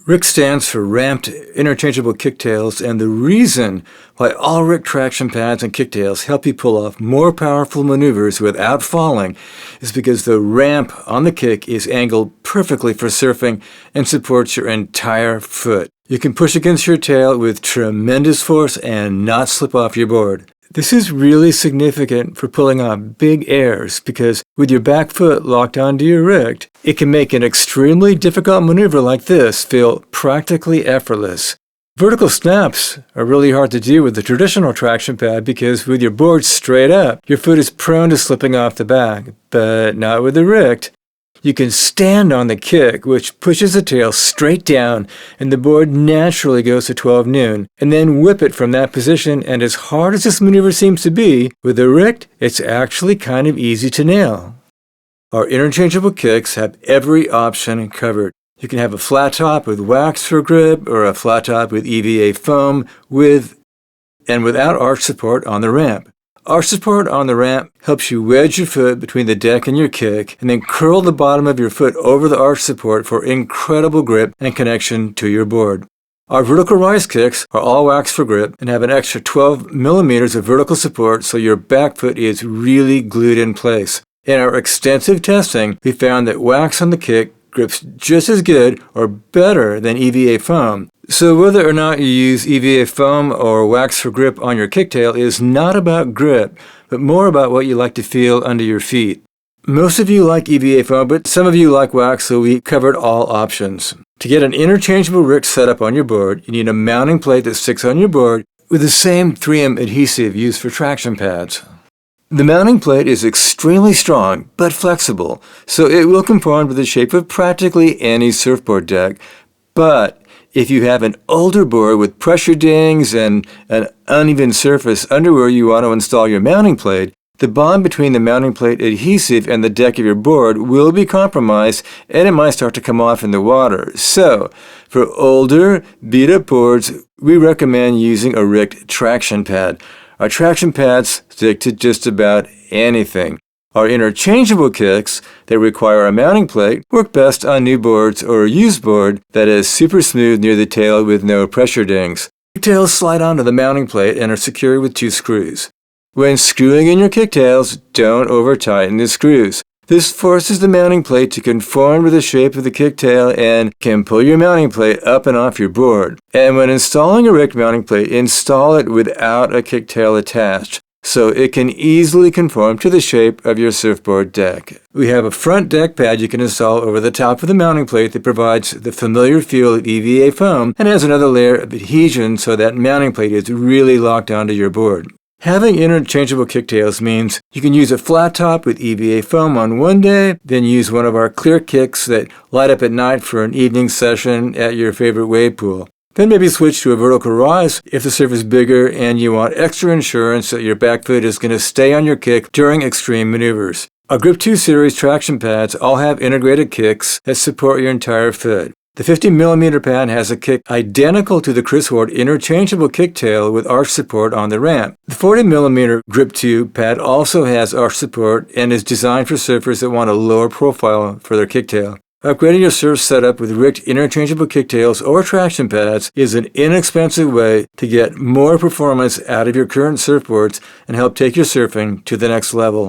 RIKT stands for Ramped Interchangeable Kicktails, and the reason why all RIKT traction pads and kicktails help you pull off more powerful maneuvers without falling is because the ramp on the kick is angled perfectly for surfing and supports your entire foot. You can push against your tail with tremendous force and not slip off your board. This is really significant for pulling off big airs because with your back foot locked onto your RIKT, it can make an extremely difficult maneuver like this feel practically effortless. Vertical snaps are really hard to do with the traditional traction pad because with your board straight up, your foot is prone to slipping off the back, but not with the RIKT. You can stand on the kick, which pushes the tail straight down, and the board naturally goes to 12 noon, and then whip it from that position, and as hard as this maneuver seems to be, with the RIKT, it's actually kind of easy to nail. Our interchangeable kicks have every option covered. You can have a flat top with wax for grip, or a flat top with EVA foam with and without arch support on the ramp. Arch support on the ramp helps you wedge your foot between the deck and your kick, and then curl the bottom of your foot over the arch support for incredible grip and connection to your board. Our vertical rise kicks are all wax for grip and have an extra 12 millimeters of vertical support so your back foot is really glued in place. In our extensive testing, we found that wax on the kick grips just as good or better than EVA foam. So whether or not you use EVA foam or wax for grip on your kicktail is not about grip, but more about what you like to feel under your feet. Most of you like EVA foam, but some of you like wax, so we covered all options. To get an interchangeable RIKT setup on your board, you need a mounting plate that sticks on your board with the same 3M adhesive used for traction pads. The mounting plate is extremely strong but flexible, so it will conform to the shape of practically any surfboard deck. But if you have an older board with pressure dings and an uneven surface under where you want to install your mounting plate, the bond between the mounting plate adhesive and the deck of your board will be compromised and it might start to come off in the water. So, for older, beat-up boards, we recommend using a RIKT traction pad. Our traction pads stick to just about anything. Our interchangeable kicks that require a mounting plate work best on new boards or a used board that is super smooth near the tail with no pressure dings. Kicktails slide onto the mounting plate and are secured with 2 screws. When screwing in your kicktails, don't over-tighten the screws. This forces the mounting plate to conform to the shape of the kicktail and can pull your mounting plate up and off your board. And when installing a RIKT mounting plate, install it without a kicktail attached, so it can easily conform to the shape of your surfboard deck. We have a front deck pad you can install over the top of the mounting plate that provides the familiar feel of EVA foam and has another layer of adhesion so that mounting plate is really locked onto your board. Having interchangeable kicktails means you can use a flat top with EVA foam on one day, then use one of our clear kicks that light up at night for an evening session at your favorite wave pool. Then maybe switch to a vertical rise if the surf is bigger and you want extra insurance that your back foot is going to stay on your kick during extreme maneuvers. Our Grip 2 series traction pads all have integrated kicks that support your entire foot. The 50mm pad has a kick identical to the Chris Ward interchangeable kicktail with arch support on the ramp. The 40mm Grip 2 pad also has arch support and is designed for surfers that want a lower profile for their kicktail. Upgrading your surf setup with RIKT interchangeable kicktails or traction pads is an inexpensive way to get more performance out of your current surfboards and help take your surfing to the next level.